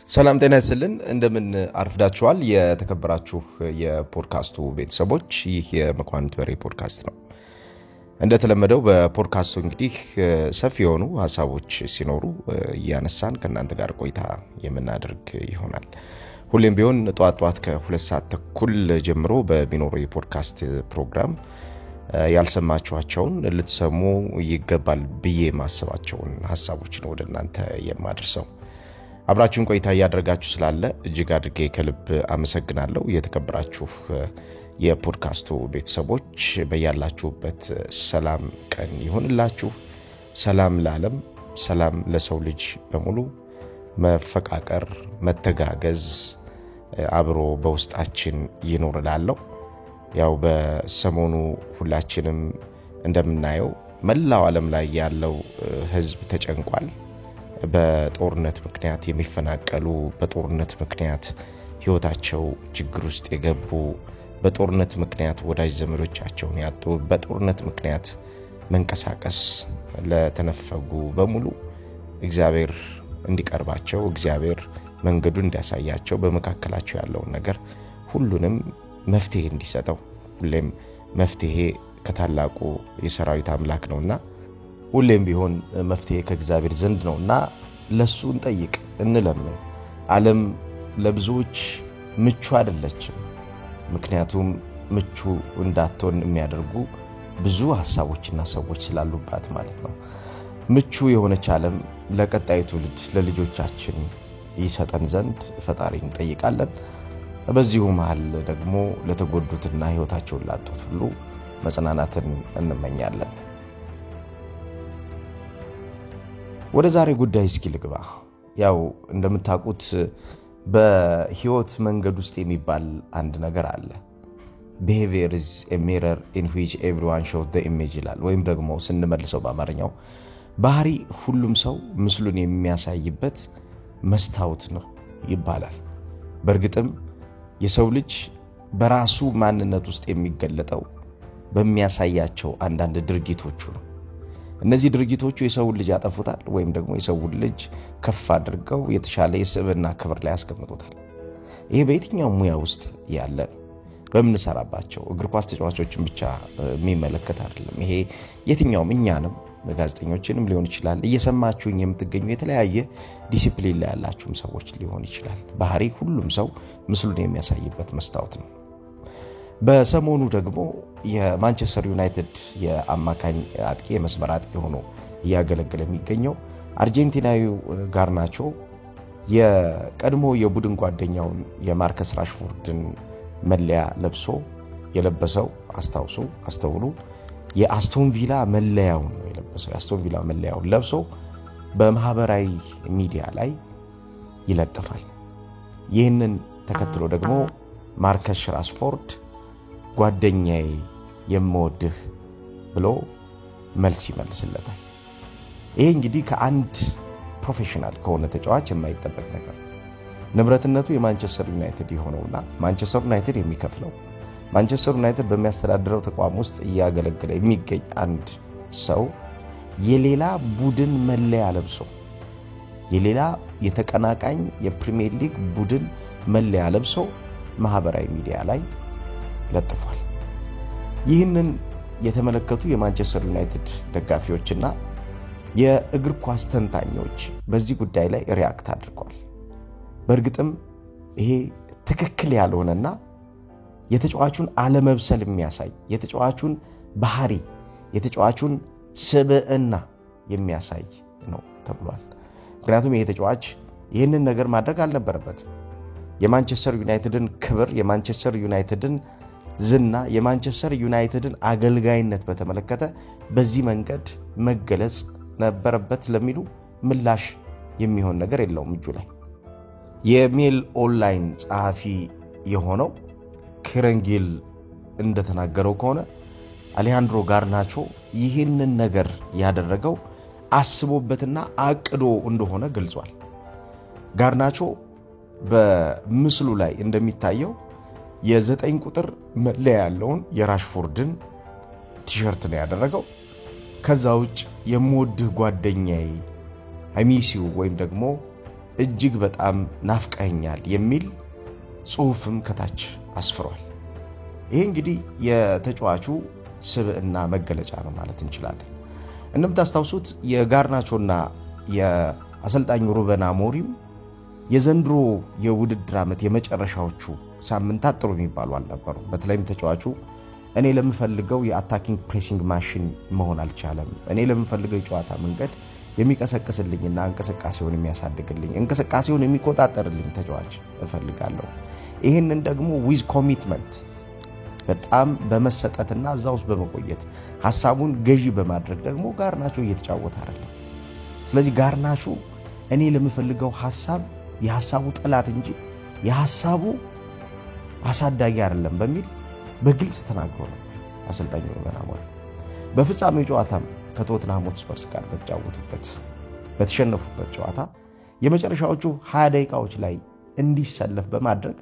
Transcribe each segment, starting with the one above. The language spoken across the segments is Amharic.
ሰላም ጤና ይስጥልን እንደምን አርፍዳችኋል የተከበራችሁ የፖድካስቱ ቤተሰቦች ይህ የመኳንንት በሬ ፖድካስት ነው። እንደተለመደው በፖድካስቱ እንግዲህ ሰፊ የሆኑ ሐሳቦች ሲኖሩ ያነሳን ከእናንተ ጋር ቆይታ የምናደርግ ይሆናል። ሁሌም ቢሆን ጧት ከ2 ሰዓት ተኩል ጀምሮ በሚኖረው የፖድካስት ፕሮግራም ያልሰማችኋቸውን ልትሰሙ ይገባል ብዬ ማሰባቸውን ሐሳቦች ነው ወደ እናንተ የማደርሰው። አብራችሁን ቆይታ ያደርጋችሁ ስላለ እጅግ አድርጌ ከልብ አመሰግናለሁ። የተከበራችሁ የፖድካስቱ ቤተሰቦች በያላችሁበት ሰላም ቀን ይሁንላችሁ። ሰላም ለዓለም፣ ሰላም ለሰው ልጅ በሙሉ፣ መፈቃቀር፣ መተጋገዝ አብሮ በውስጣችን ይኖርላለሁ። ያው በሰሞኑ ሁላችንም እንደምናየው መላው ዓለም ላይ ያለው ህዝብ ተጨንቋል። በጦርነት ምክንያት የሚፈናቀሉ፣ በጦርነት ምክንያት ህይወታቸው ችግር ውስጥ የገቡ፣ በጦርነት ምክንያት ወዳጅ ዘመዶቻቸውን ያጡ፣ በጦርነት ምክንያት መንቀሳቀስ ለተነፈጉ በሙሉ እግዚአብሔር እንዲቀርባቸው፣ እግዚአብሔር መንገዱን እንዲያሳያቸው፣ በመካከላቸው ያለውን ነገር ሁሉንም መፍትሄ እንዲሰጠው፣ ሁሌም መፍትሄ ከታላቁ የሰራዊት አምላክ ነውና ሁሌም ቢሆን መፍትሄ ከእግዚአብሔር ዘንድ ነውና ለሱ እንጠይቅ፣ እንለምን። ዓለም ለብዙዎች ምቹ አይደለችም። ምክንያቱም ምቹ እንዳትሆን የሚያደርጉ ብዙ ሐሳቦችና ሰዎች ስላሉባት ማለት ነው። ምቹ የሆነች ዓለም ለቀጣዩ ትውልድ ለልጆቻችን ይሰጠን ዘንድ ፈጣሪን እንጠይቃለን። በዚሁ መሃል ደግሞ ለተጎዱትና ህይወታቸውን ላጡት ሁሉ መጽናናትን እንመኛለን። ወደ ዛሬ ጉዳይ እስኪ ልግባ። ያው እንደምታውቁት በህይወት መንገድ ውስጥ የሚባል አንድ ነገር አለ። behavior is a mirror in which everyone shows the image ይላል። ወይም ደግሞ ስንመልሰው በአማርኛው ባህሪ ሁሉም ሰው ምስሉን የሚያሳይበት መስታወት ነው ይባላል። በእርግጥም የሰው ልጅ በራሱ ማንነት ውስጥ የሚገለጠው በሚያሳያቸው አንዳንድ ድርጊቶቹ ነው። እነዚህ ድርጊቶቹ የሰውን ልጅ ያጠፉታል ወይም ደግሞ የሰውን ልጅ ከፍ አድርገው የተሻለ የስብዕና ክብር ላይ ያስቀምጡታል። ይሄ በየትኛው ሙያ ውስጥ ያለ በምንሰራባቸው እግር ኳስ ተጫዋቾችን ብቻ የሚመለከት አይደለም። ይሄ የትኛውም እኛንም ጋዜጠኞችንም ሊሆን ይችላል። እየሰማችሁኝ የምትገኙ የተለያየ ዲሲፕሊን ላይ ያላችሁም ሰዎች ሊሆን ይችላል። ባህሪ ሁሉም ሰው ምስሉን የሚያሳይበት መስታወት ነው። በሰሞኑ ደግሞ የማንቸስተር ዩናይትድ የአማካኝ አጥቂ የመስመር አጥቂ ሆኖ እያገለገለ የሚገኘው አርጀንቲናዊው ጋርናቾ የቀድሞ የቡድን ጓደኛውን የማርከስ ራሽፎርድን መለያ ለብሶ የለበሰው አስተውሉ የአስቶን ቪላ መለያውን ነው የለበሰው። የአስቶን ቪላ መለያውን ለብሶ በማህበራዊ ሚዲያ ላይ ይለጥፋል። ይህንን ተከትሎ ደግሞ ማርከስ ራሽፎርድ ጓደኛዬ የምወድህ ብሎ መልስ ይመልስለታል። ይሄ እንግዲህ ከአንድ ፕሮፌሽናል ከሆነ ተጫዋች የማይጠበቅ ነገር። ንብረትነቱ የማንቸስተር ዩናይትድ የሆነውና ማንቸስተር ዩናይትድ የሚከፍለው ማንቸስተር ዩናይትድ በሚያስተዳድረው ተቋም ውስጥ እያገለገለ የሚገኝ አንድ ሰው የሌላ ቡድን መለያ ለብሶ የሌላ የተቀናቃኝ የፕሪሚየር ሊግ ቡድን መለያ ለብሶ ማህበራዊ ሚዲያ ላይ ለጥፏል። ይህንን የተመለከቱ የማንቸስተር ዩናይትድ ደጋፊዎችና የእግር ኳስ ተንታኞች በዚህ ጉዳይ ላይ ሪአክት አድርገዋል። በእርግጥም ይሄ ትክክል ያልሆነና የተጫዋቹን አለመብሰል የሚያሳይ የተጫዋቹን ባህሪ የተጫዋቹን ስብዕና የሚያሳይ ነው ተብሏል። ምክንያቱም ይሄ ተጫዋች ይህንን ነገር ማድረግ አልነበረበትም። የማንቸስተር ዩናይትድን ክብር፣ የማንቸስተር ዩናይትድን ዝና፣ የማንቸስተር ዩናይትድን አገልጋይነት በተመለከተ በዚህ መንገድ መገለጽ ነበረበት ለሚሉ ምላሽ የሚሆን ነገር የለውም እጁ ላይ። የሜል ኦንላይን ጸሐፊ የሆነው ክረንጊል እንደተናገረው ከሆነ አሌሃንድሮ ጋርናቾ ይህንን ነገር ያደረገው አስቦበትና አቅዶ እንደሆነ ገልጿል። ጋርናቾ በምስሉ ላይ እንደሚታየው የ9 ቁጥር መለያ ያለውን የራሽፎርድን ቲሸርት ነው ያደረገው። ከዛ ውጭ የምወድህ ጓደኛዬ አይሚሲው ወይም ደግሞ እጅግ በጣም ናፍቀኛል የሚል ጽሑፍም ከታች አስፍሯል። ይሄ እንግዲህ የተጫዋቹ ስብዕና መገለጫ ነው ማለት እንችላለን። እንደምታስታውሱት የጋርናቾና የአሰልጣኙ ሩበን አሞሪም የዘንድሮ የውድድር ዓመት የመጨረሻዎቹ ሳምንታት ጥሩ የሚባሉ አልነበሩም። በተለይም ተጫዋቹ እኔ ለምፈልገው የአታኪንግ ፕሬሲንግ ማሽን መሆን አልቻለም፣ እኔ ለምፈልገው የጨዋታ መንገድ የሚቀሰቅስልኝና እንቅስቃሴውን የሚያሳድግልኝ እንቅስቃሴውን የሚቆጣጠርልኝ ተጫዋች እፈልጋለሁ። ይህንን ደግሞ ዊዝ ኮሚትመንት በጣም በመሰጠትና እዛ ውስጥ በመቆየት ሐሳቡን ገዢ በማድረግ ደግሞ ጋርናቾ እየተጫወተ አይደለም። ስለዚህ ጋርናቾ እኔ ለምፈልገው ሐሳብ የሐሳቡ ጠላት እንጂ የሐሳቡ አሳዳጊ አይደለም በሚል በግልጽ ተናግሮ ነበር አሰልጣኙ ሩበን አሞሪም። በፍጻሜው ጨዋታም ከቶተንሃም ሆትስፐርስ ጋር በተሸነፉበት ጨዋታ የመጨረሻዎቹ 20 ደቂቃዎች ላይ እንዲሰለፍ በማድረግ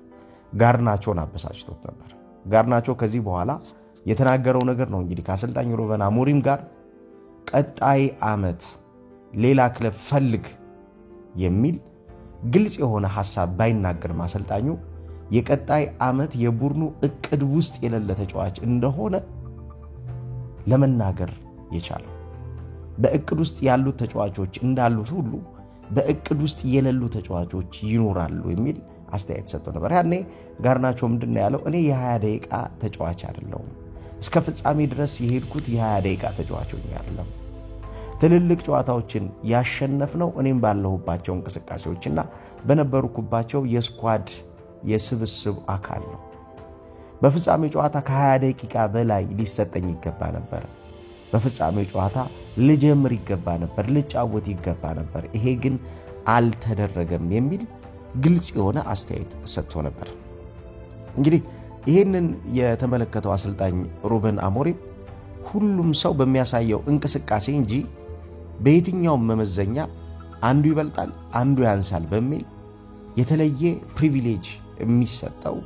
ጋርናቾን አበሳጭቶት ነበር። ጋርናቾ ከዚህ በኋላ የተናገረው ነገር ነው እንግዲህ ከአሰልጣኙ ሩበን አሞሪም ጋር ቀጣይ ዓመት ሌላ ክለብ ፈልግ የሚል ግልጽ የሆነ ሐሳብ ባይናገርም አሰልጣኙ የቀጣይ ዓመት የቡድኑ እቅድ ውስጥ የሌለ ተጫዋች እንደሆነ ለመናገር የቻለው በእቅድ ውስጥ ያሉት ተጫዋቾች እንዳሉት ሁሉ በእቅድ ውስጥ የሌሉ ተጫዋቾች ይኖራሉ የሚል አስተያየት ሰጥቶ ነበር። ያኔ ጋርናቾ ምንድነው ያለው? እኔ የ20 ደቂቃ ተጫዋች አይደለሁም፣ እስከ ፍጻሜ ድረስ የሄድኩት የ20 ደቂቃ ተጫዋች ሆኜ አይደለም። ትልልቅ ጨዋታዎችን ያሸነፍነው እኔም ባለሁባቸው እንቅስቃሴዎችና በነበርኩባቸው የስኳድ የስብስብ አካል ነው። በፍጻሜው ጨዋታ ከ20 ደቂቃ በላይ ሊሰጠኝ ይገባ ነበር። በፍጻሜው ጨዋታ ልጀምር ይገባ ነበር፣ ልጫወት ይገባ ነበር። ይሄ ግን አልተደረገም የሚል ግልጽ የሆነ አስተያየት ሰጥቶ ነበር። እንግዲህ ይሄንን የተመለከተው አሰልጣኝ ሩበን አሞሪም ሁሉም ሰው በሚያሳየው እንቅስቃሴ እንጂ በየትኛው መመዘኛ አንዱ ይበልጣል አንዱ ያንሳል በሚል የተለየ ፕሪቪሌጅ የሚሰጠው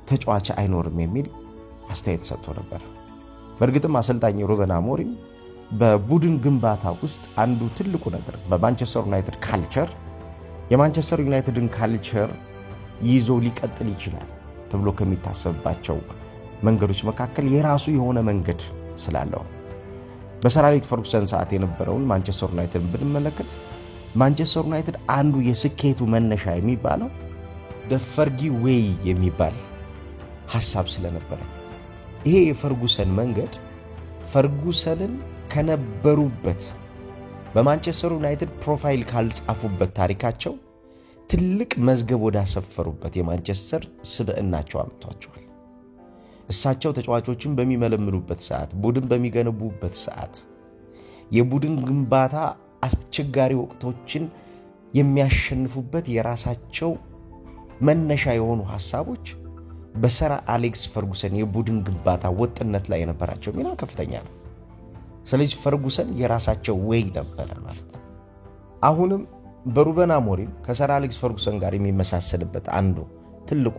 ተጫዋች አይኖርም የሚል አስተያየት ሰጥቶ ነበር። በእርግጥም አሰልጣኝ ሩበን አሞሪም በቡድን ግንባታ ውስጥ አንዱ ትልቁ ነገር በማንቸስተር ዩናይትድ ካልቸር የማንቸስተር ዩናይትድን ካልቸር ይዞ ሊቀጥል ይችላል ተብሎ ከሚታሰብባቸው መንገዶች መካከል የራሱ የሆነ መንገድ ስላለው በሰር አሌክስ ፈርጉሰን ሰዓት የነበረውን ማንቸስተር ዩናይትድ ብንመለከት ማንቸስተር ዩናይትድ አንዱ የስኬቱ መነሻ የሚባለው ደፈርጊ ዌይ የሚባል ሐሳብ ስለነበረ ይሄ የፈርጉሰን መንገድ ፈርጉሰንን ከነበሩበት በማንቸስተር ዩናይትድ ፕሮፋይል ካልጻፉበት ታሪካቸው ትልቅ መዝገብ ወዳሰፈሩበት የማንቸስተር ስብዕናቸው አምጥቷቸዋል። እሳቸው ተጫዋቾችን በሚመለምሉበት ሰዓት ቡድን በሚገነቡበት ሰዓት የቡድን ግንባታ አስቸጋሪ ወቅቶችን የሚያሸንፉበት የራሳቸው መነሻ የሆኑ ሐሳቦች በሰር አሌክስ ፈርጉሰን የቡድን ግንባታ ወጥነት ላይ የነበራቸው ሚና ከፍተኛ ነው። ስለዚህ ፈርጉሰን የራሳቸው ወይ ነበር ማለት ነው። አሁንም በሩበን አሞሪም ከሰር አሌክስ ፈርጉሰን ጋር የሚመሳሰልበት አንዱ ትልቁ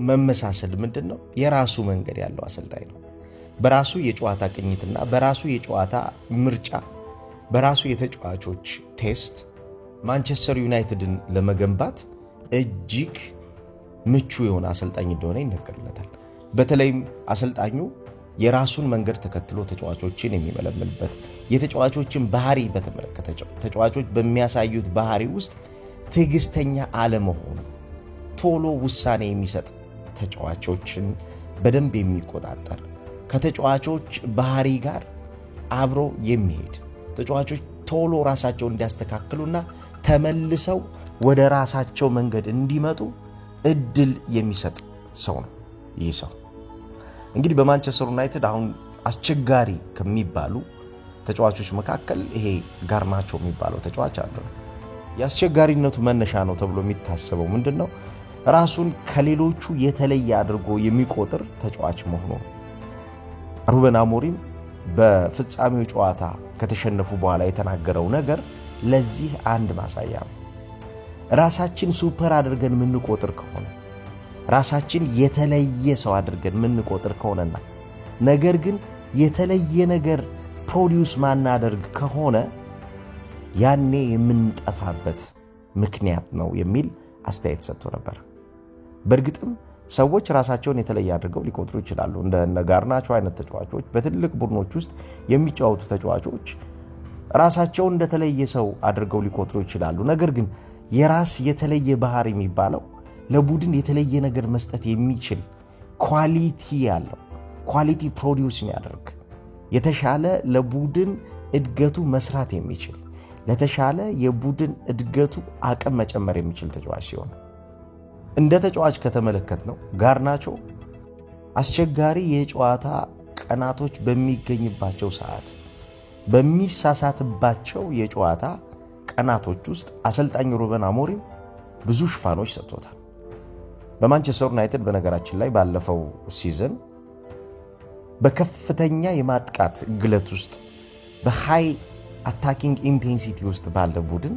መመሳሰል ምንድነው? የራሱ መንገድ ያለው አሰልጣኝ ነው። በራሱ የጨዋታ ቅኝትና በራሱ የጨዋታ ምርጫ በራሱ የተጫዋቾች ቴስት ማንቸስተር ዩናይትድን ለመገንባት እጅግ ምቹ የሆነ አሰልጣኝ እንደሆነ ይነገርለታል። በተለይም አሰልጣኙ የራሱን መንገድ ተከትሎ ተጫዋቾችን የሚመለምልበት የተጫዋቾችን ባህሪ በተመለከተ ተጫዋቾች በሚያሳዩት ባህሪ ውስጥ ትዕግስተኛ አለመሆኑ ቶሎ ውሳኔ የሚሰጥ ተጫዋቾችን በደንብ የሚቆጣጠር ከተጫዋቾች ባህሪ ጋር አብሮ የሚሄድ ተጫዋቾች ቶሎ ራሳቸውን እንዲያስተካክሉና ተመልሰው ወደ ራሳቸው መንገድ እንዲመጡ እድል የሚሰጥ ሰው ነው። ይህ ሰው እንግዲህ በማንቸስተር ዩናይትድ አሁን አስቸጋሪ ከሚባሉ ተጫዋቾች መካከል ይሄ ጋርናቾ የሚባለው ተጫዋች አለ። የአስቸጋሪነቱ መነሻ ነው ተብሎ የሚታሰበው ምንድነው? ራሱን ከሌሎቹ የተለየ አድርጎ የሚቆጥር ተጫዋች መሆኑ። ሩበን አሞሪም በፍጻሜው ጨዋታ ከተሸነፉ በኋላ የተናገረው ነገር ለዚህ አንድ ማሳያ ነው። ራሳችን ሱፐር አድርገን ምንቆጥር ከሆነ ራሳችን የተለየ ሰው አድርገን ምንቆጥር ከሆነና ነገር ግን የተለየ ነገር ፕሮዲዩስ ማናደርግ ከሆነ ያኔ የምንጠፋበት ምክንያት ነው የሚል አስተያየት ሰጥቶ ነበር። በእርግጥም ሰዎች ራሳቸውን የተለየ አድርገው ሊቆጥሩ ይችላሉ። እንደ ጋርናቾ አይነት ተጫዋቾች በትልቅ ቡድኖች ውስጥ የሚጫወቱ ተጫዋቾች ራሳቸውን እንደተለየ ሰው አድርገው ሊቆጥሩ ይችላሉ። ነገር ግን የራስ የተለየ ባህሪ የሚባለው ለቡድን የተለየ ነገር መስጠት የሚችል ኳሊቲ ያለው ኳሊቲ ፕሮዲዩስ የሚያደርግ የተሻለ ለቡድን እድገቱ መስራት የሚችል ለተሻለ የቡድን እድገቱ አቅም መጨመር የሚችል ተጫዋች ሲሆን እንደ ተጫዋች ከተመለከትነው ጋርናቾ አስቸጋሪ የጨዋታ ቀናቶች በሚገኝባቸው ሰዓት በሚሳሳትባቸው የጨዋታ ቀናቶች ውስጥ አሰልጣኝ ሩበን አሞሪም ብዙ ሽፋኖች ሰጥቶታል። በማንቸስተር ዩናይትድ በነገራችን ላይ ባለፈው ሲዝን በከፍተኛ የማጥቃት ግለት ውስጥ በሃይ አታኪንግ ኢንቴንሲቲ ውስጥ ባለ ቡድን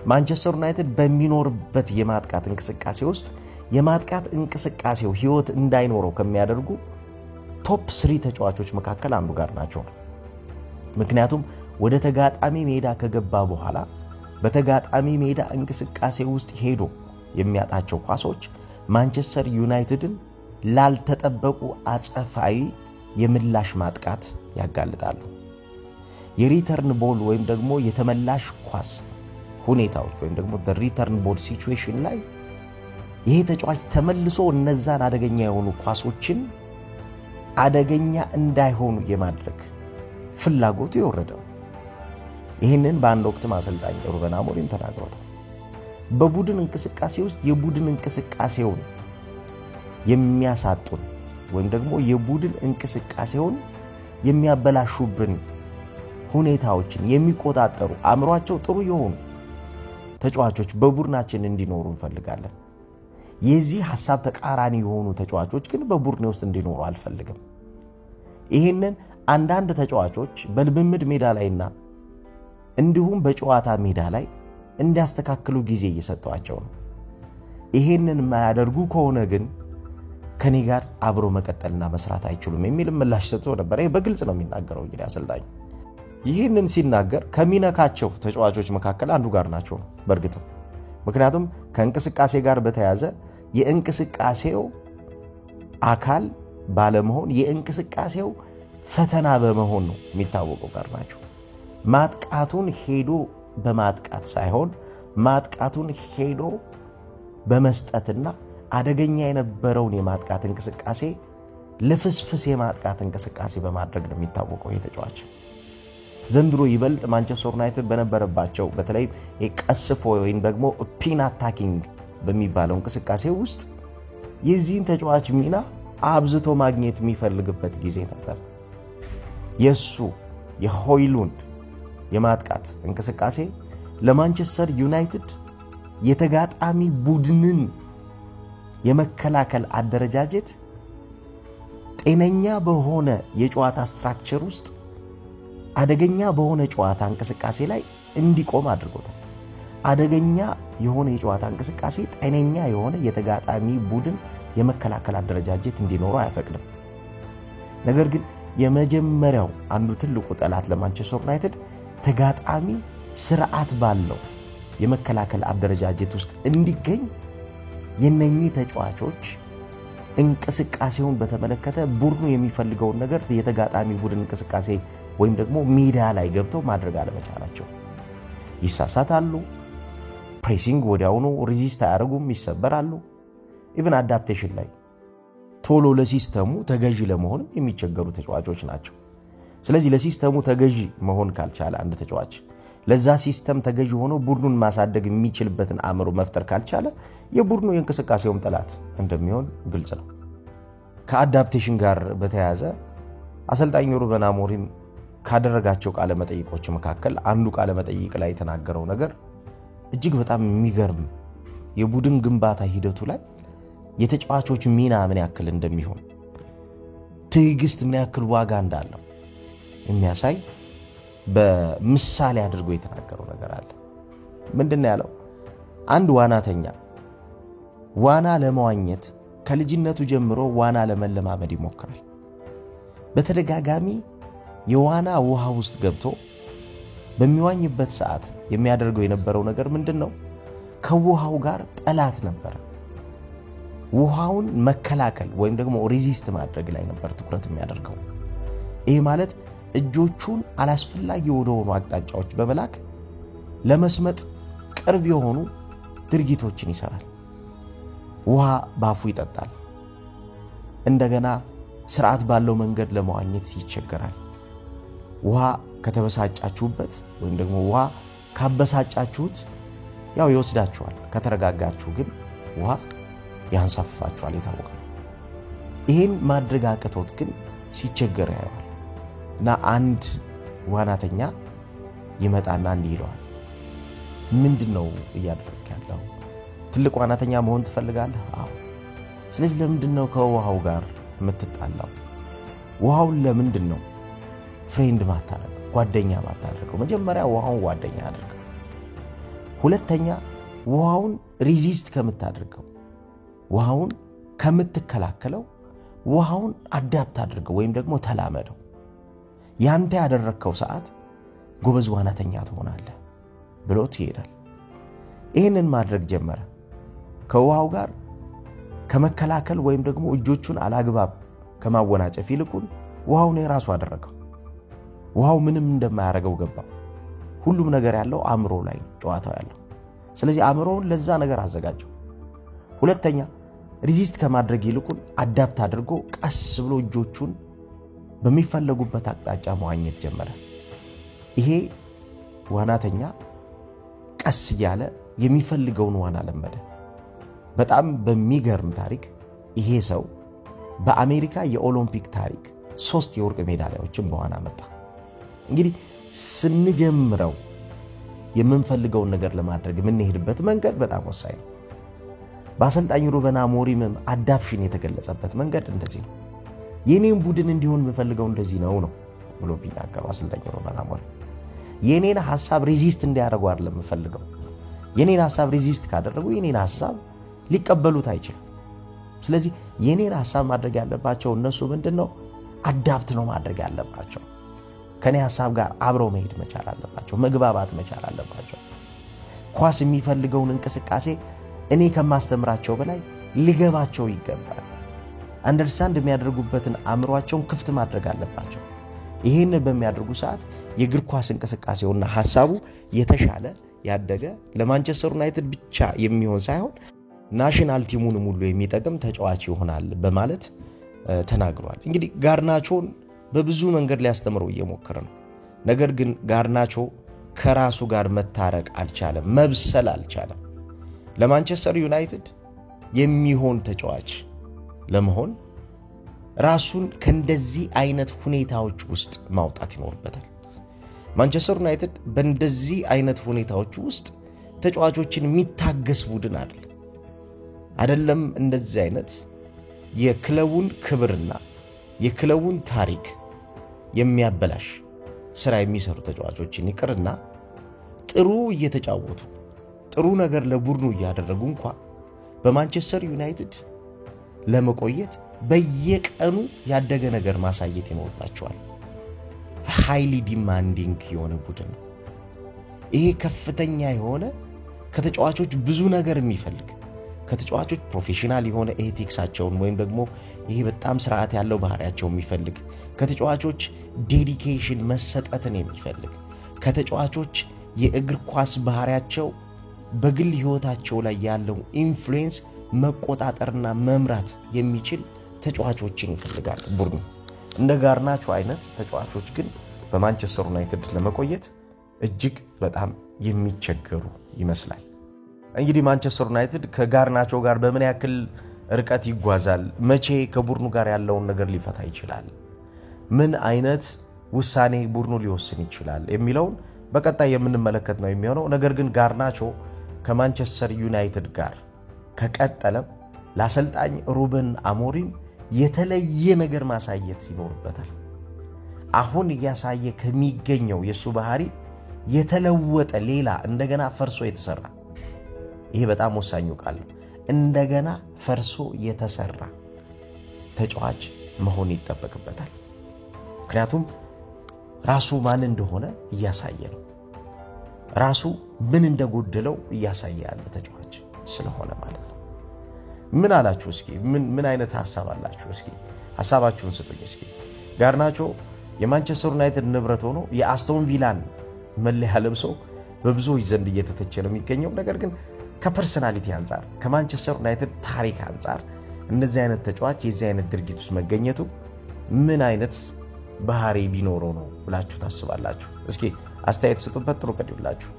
ማንቸስተር ዩናይትድ በሚኖርበት የማጥቃት እንቅስቃሴ ውስጥ የማጥቃት እንቅስቃሴው ህይወት እንዳይኖረው ከሚያደርጉ ቶፕ 3 ተጫዋቾች መካከል አንዱ ጋርናቾ ነው። ምክንያቱም ወደ ተጋጣሚ ሜዳ ከገባ በኋላ በተጋጣሚ ሜዳ እንቅስቃሴ ውስጥ ሄዶ የሚያጣቸው ኳሶች ማንቸስተር ዩናይትድን ላልተጠበቁ አጸፋዊ የምላሽ ማጥቃት ያጋልጣሉ። የሪተርን ቦል ወይም ደግሞ የተመላሽ ኳስ ሁኔታዎች ወይም ደግሞ the return ball situation ላይ ይሄ ተጫዋች ተመልሶ እነዛን አደገኛ የሆኑ ኳሶችን አደገኛ እንዳይሆኑ የማድረግ ፍላጎቱ ይወረደው። ይሄንን በአንድ ወቅት አሰልጣኝ ሩበን አሞሪም ተናግረውታል። በቡድን እንቅስቃሴ ውስጥ የቡድን እንቅስቃሴውን የሚያሳጡን ወይም ደግሞ የቡድን እንቅስቃሴውን የሚያበላሹብን ሁኔታዎችን የሚቆጣጠሩ አእምሯቸው ጥሩ የሆኑ ተጫዋቾች በቡድናችን እንዲኖሩ እንፈልጋለን። የዚህ ሐሳብ ተቃራኒ የሆኑ ተጫዋቾች ግን በቡድኔ ውስጥ እንዲኖሩ አልፈልግም። ይሄንን አንዳንድ ተጫዋቾች በልምምድ ሜዳ ላይና እንዲሁም በጨዋታ ሜዳ ላይ እንዲያስተካክሉ ጊዜ እየሰጧቸው ነው። ይሄንን የማያደርጉ ከሆነ ግን ከኔ ጋር አብሮ መቀጠልና መስራት አይችሉም የሚል ምላሽ ሰጥቶ ነበር። ይሄ በግልጽ ነው የሚናገረው እንግዲህ አሰልጣኝ። ይሄንን ሲናገር ከሚነካቸው ተጫዋቾች መካከል አንዱ ጋርናቾ ነው በእርግጥም። ምክንያቱም ከእንቅስቃሴ ጋር በተያያዘ የእንቅስቃሴው አካል ባለመሆን የእንቅስቃሴው ፈተና በመሆን ነው የሚታወቀው ጋርናቾ። ማጥቃቱን ሄዶ በማጥቃት ሳይሆን ማጥቃቱን ሄዶ በመስጠትና አደገኛ የነበረውን የማጥቃት እንቅስቃሴ ለፍስፍስ የማጥቃት እንቅስቃሴ በማድረግ ነው የሚታወቀው ይሄ ተጫዋች። ዘንድሮ ይበልጥ ማንቸስተር ዩናይትድ በነበረባቸው በተለይ የቀስፎ ወይም ደግሞ ፒን አታኪንግ በሚባለው እንቅስቃሴ ውስጥ የዚህን ተጫዋች ሚና አብዝቶ ማግኘት የሚፈልግበት ጊዜ ነበር። የሱ የሆይሉንድ የማጥቃት እንቅስቃሴ ለማንቸስተር ዩናይትድ የተጋጣሚ ቡድንን የመከላከል አደረጃጀት ጤነኛ በሆነ የጨዋታ ስትራክቸር ውስጥ አደገኛ በሆነ ጨዋታ እንቅስቃሴ ላይ እንዲቆም አድርጎታል። አደገኛ የሆነ የጨዋታ እንቅስቃሴ ጤነኛ የሆነ የተጋጣሚ ቡድን የመከላከል አደረጃጀት እንዲኖረው አይፈቅድም። ነገር ግን የመጀመሪያው አንዱ ትልቁ ጠላት ለማንቸስተር ዩናይትድ ተጋጣሚ ስርዓት ባለው የመከላከል አደረጃጀት ውስጥ እንዲገኝ የነኚህ ተጫዋቾች እንቅስቃሴውን በተመለከተ ቡድኑ የሚፈልገውን ነገር የተጋጣሚ ቡድን እንቅስቃሴ ወይም ደግሞ ሜዳ ላይ ገብተው ማድረግ አለመቻላቸው ይሳሳታሉ። ፕሬሲንግ ወዲያውኑ ሬዚስት አያደርጉም፣ ይሰበራሉ። ኢቭን አዳፕቴሽን ላይ ቶሎ ለሲስተሙ ተገዢ ለመሆን የሚቸገሩ ተጫዋቾች ናቸው። ስለዚህ ለሲስተሙ ተገዢ መሆን ካልቻለ አንድ ተጫዋች ለዛ ሲስተም ተገዢ ሆኖ ቡድኑን ማሳደግ የሚችልበትን አእምሮ መፍጠር ካልቻለ የቡድኑ የእንቅስቃሴውም ጠላት እንደሚሆን ግልጽ ነው። ከአዳፕቴሽን ጋር በተያያዘ አሰልጣኝ ሩበን አሞሪም ካደረጋቸው ቃለ መጠይቆች መካከል አንዱ ቃለ መጠይቅ ላይ የተናገረው ነገር እጅግ በጣም የሚገርም የቡድን ግንባታ ሂደቱ ላይ የተጫዋቾች ሚና ምን ያክል እንደሚሆን ትዕግስት ምን ያክል ዋጋ እንዳለው የሚያሳይ በምሳሌ አድርጎ የተናገረው ነገር አለ። ምንድነው ያለው? አንድ ዋናተኛ ዋና ለመዋኘት ከልጅነቱ ጀምሮ ዋና ለመለማመድ ይሞክራል። በተደጋጋሚ የዋና ውሃ ውስጥ ገብቶ በሚዋኝበት ሰዓት የሚያደርገው የነበረው ነገር ምንድነው? ከውሃው ጋር ጠላት ነበር። ውሃውን መከላከል ወይም ደግሞ ሬዚስት ማድረግ ላይ ነበር ትኩረት የሚያደርገው። ይሄ ማለት እጆቹን አላስፈላጊ ወደ ሆኑ አቅጣጫዎች በመላክ ለመስመጥ ቅርብ የሆኑ ድርጊቶችን ይሰራል። ውሃ ባፉ ይጠጣል። እንደገና ስርዓት ባለው መንገድ ለመዋኘት ይቸገራል። ውሃ ከተበሳጫችሁበት ወይም ደግሞ ውሃ ካበሳጫችሁት ያው ይወስዳችኋል። ከተረጋጋችሁ ግን ውሃ ያንሳፍፋችኋል ይታወቃል። ይሄን ማድረግ አቅቶት ግን ሲቸገር ያያል እና አንድ ዋናተኛ ይመጣና እንዲህ ይለዋል፣ ምንድነው እያደረክ ያለው? ትልቅ ዋናተኛ መሆን ትፈልጋለህ? አዎ። ስለዚህ ለምንድነው ከውሃው ጋር የምትጣላው? ውሃውን ለምንድነው ፍሬንድ ማታረግ ጓደኛ ማታረገው? መጀመሪያ ውሃውን ጓደኛ አድርገው። ሁለተኛ ውሃውን ሪዚስት ከምታደርገው ውሃውን ከምትከላከለው ውሃውን አዳፕት አድርገው ወይም ደግሞ ተላመደው። ያንተ ያደረከው ሰዓት ጎበዝ ዋናተኛ ትሆናለህ ብሎት ይሄዳል። ይሄንን ማድረግ ጀመረ። ከውሃው ጋር ከመከላከል ወይም ደግሞ እጆቹን አላግባብ ከማወናጨፍ ይልቁን ውሃውን የራሱ አደረገው። ውሃው ምንም እንደማያረገው ገባው። ሁሉም ነገር ያለው አእምሮ ላይ ጨዋታው ያለው። ስለዚህ አእምሮውን ለዛ ነገር አዘጋጀው። ሁለተኛ ሪዚስት ከማድረግ ይልቁን አዳፕት አድርጎ ቀስ ብሎ እጆቹን በሚፈለጉበት አቅጣጫ መዋኘት ጀመረ። ይሄ ዋናተኛ ቀስ ያለ የሚፈልገውን ዋና ለመደ። በጣም በሚገርም ታሪክ ይሄ ሰው በአሜሪካ የኦሎምፒክ ታሪክ 3 የወርቅ ሜዳሊያዎችን በዋና መጣ። እንግዲህ ስንጀምረው የምንፈልገውን ነገር ለማድረግ የምንሄድበት መንገድ በጣም ወሳኝ ነው። በአሰልጣኝ ሩበን አሞሪም አዳፕሽን የተገለጸበት መንገድ እንደዚህ ነው። የኔን ቡድን እንዲሆን የምፈልገው እንደዚህ ነው ብሎ ቢናገር አሰልጣኝ ሩበን አሞሪም የኔን ሐሳብ ሬዚስት እንዲያደርጉ አይደለም የምፈልገው። የኔን ሐሳብ ሬዚስት ካደረጉ የኔን ሐሳብ ሊቀበሉት አይችልም። ስለዚህ የኔን ሐሳብ ማድረግ ያለባቸው እነሱ ምንድነው አዳፕት ነው ማድረግ ያለባቸው። ከኔ ሐሳብ ጋር አብረው መሄድ መቻል አለባቸው፣ መግባባት መቻል አለባቸው። ኳስ የሚፈልገውን እንቅስቃሴ እኔ ከማስተምራቸው በላይ ሊገባቸው ይገባል። አንደርስታንድ የሚያደርጉበትን አእምሮአቸውን ክፍት ማድረግ አለባቸው። ይሄን በሚያደርጉ ሰዓት የእግር ኳስ እንቅስቃሴውና ሐሳቡ የተሻለ ያደገ ለማንቸስተር ዩናይትድ ብቻ የሚሆን ሳይሆን ናሽናል ቲሙን ሙሉ የሚጠቅም ተጫዋች ይሆናል በማለት ተናግሯል። እንግዲህ ጋርናቾን በብዙ መንገድ ሊያስተምረው እየሞከረ ነው። ነገር ግን ጋርናቾ ከራሱ ጋር መታረቅ አልቻለም፣ መብሰል አልቻለም። ለማንቸስተር ዩናይትድ የሚሆን ተጫዋች ለመሆን ራሱን ከእንደዚህ አይነት ሁኔታዎች ውስጥ ማውጣት ይኖርበታል። ማንቸስተር ዩናይትድ በእንደዚህ አይነት ሁኔታዎች ውስጥ ተጫዋቾችን የሚታገስ ቡድን አይደለም። እንደዚህ አይነት የክለቡን ክብርና የክለቡን ታሪክ የሚያበላሽ ስራ የሚሰሩ ተጫዋቾችን ይቅርና ጥሩ እየተጫወቱ ጥሩ ነገር ለቡድኑ እያደረጉ እንኳን በማንቸስተር ዩናይትድ ለመቆየት በየቀኑ ያደገ ነገር ማሳየት ይኖርባቸዋል። ሃይሊ ዲማንዲንግ የሆነ ቡድን ነው ይሄ። ከፍተኛ የሆነ ከተጫዋቾች ብዙ ነገር የሚፈልግ ከተጫዋቾች ፕሮፌሽናል የሆነ ኤቲክሳቸውን ወይም ደግሞ ይሄ በጣም ስርዓት ያለው ባህሪያቸው የሚፈልግ ከተጫዋቾች ዴዲኬሽን መሰጠትን የሚፈልግ ከተጫዋቾች የእግር ኳስ ባህሪያቸው በግል ህይወታቸው ላይ ያለው ኢንፍሉዌንስ መቆጣጠርና መምራት የሚችል ተጫዋቾችን ይፈልጋል ቡድኑ። እንደ ጋርናቾ አይነት ተጫዋቾች ግን በማንቸስተር ዩናይትድ ለመቆየት እጅግ በጣም የሚቸገሩ ይመስላል። እንግዲህ ማንቸስተር ዩናይትድ ከጋርናቾ ጋር በምን ያክል ርቀት ይጓዛል፣ መቼ ከቡድኑ ጋር ያለውን ነገር ሊፈታ ይችላል፣ ምን አይነት ውሳኔ ቡድኑ ሊወስን ይችላል የሚለውን በቀጣይ የምንመለከት ነው የሚሆነው። ነገር ግን ጋርናቾ ከማንቸስተር ዩናይትድ ጋር ከቀጠለም ለአሰልጣኝ ሩበን አሞሪም የተለየ ነገር ማሳየት ይኖርበታል። አሁን እያሳየ ከሚገኘው የሱ ባህሪ የተለወጠ ሌላ እንደገና ፈርሶ የተሰራ ይሄ በጣም ወሳኙ ቃል ነው። እንደገና ፈርሶ የተሰራ ተጫዋች መሆን ይጠበቅበታል። ምክንያቱም ራሱ ማን እንደሆነ እያሳየ ነው። ራሱ ምን እንደጎደለው እያሳየ ያለ ተጫዋች ስለሆነ ማለት ነው። ምን አላችሁ እስኪ? ምን አይነት ሐሳብ አላችሁ? እስኪ ሐሳባችሁን ስጡኝ እስኪ። ጋርናቾ የማንቸስተር ዩናይትድ ንብረት ሆኖ የአስቶን ቪላን መለያ ለብሶ በብዙዎች ዘንድ እየተተቸ ነው የሚገኘው። ነገር ግን ከፐርሰናሊቲ አንጻር ከማንቸስተር ዩናይትድ ታሪክ አንጻር እንደዚህ አይነት ተጫዋች የዚህ አይነት ድርጊት ውስጥ መገኘቱ ምን አይነት ባህሪ ቢኖረው ነው ብላችሁ ታስባላችሁ? እስኪ አስተያየት ስጡበት። ጥሩ ቀን ይሁንላችሁ።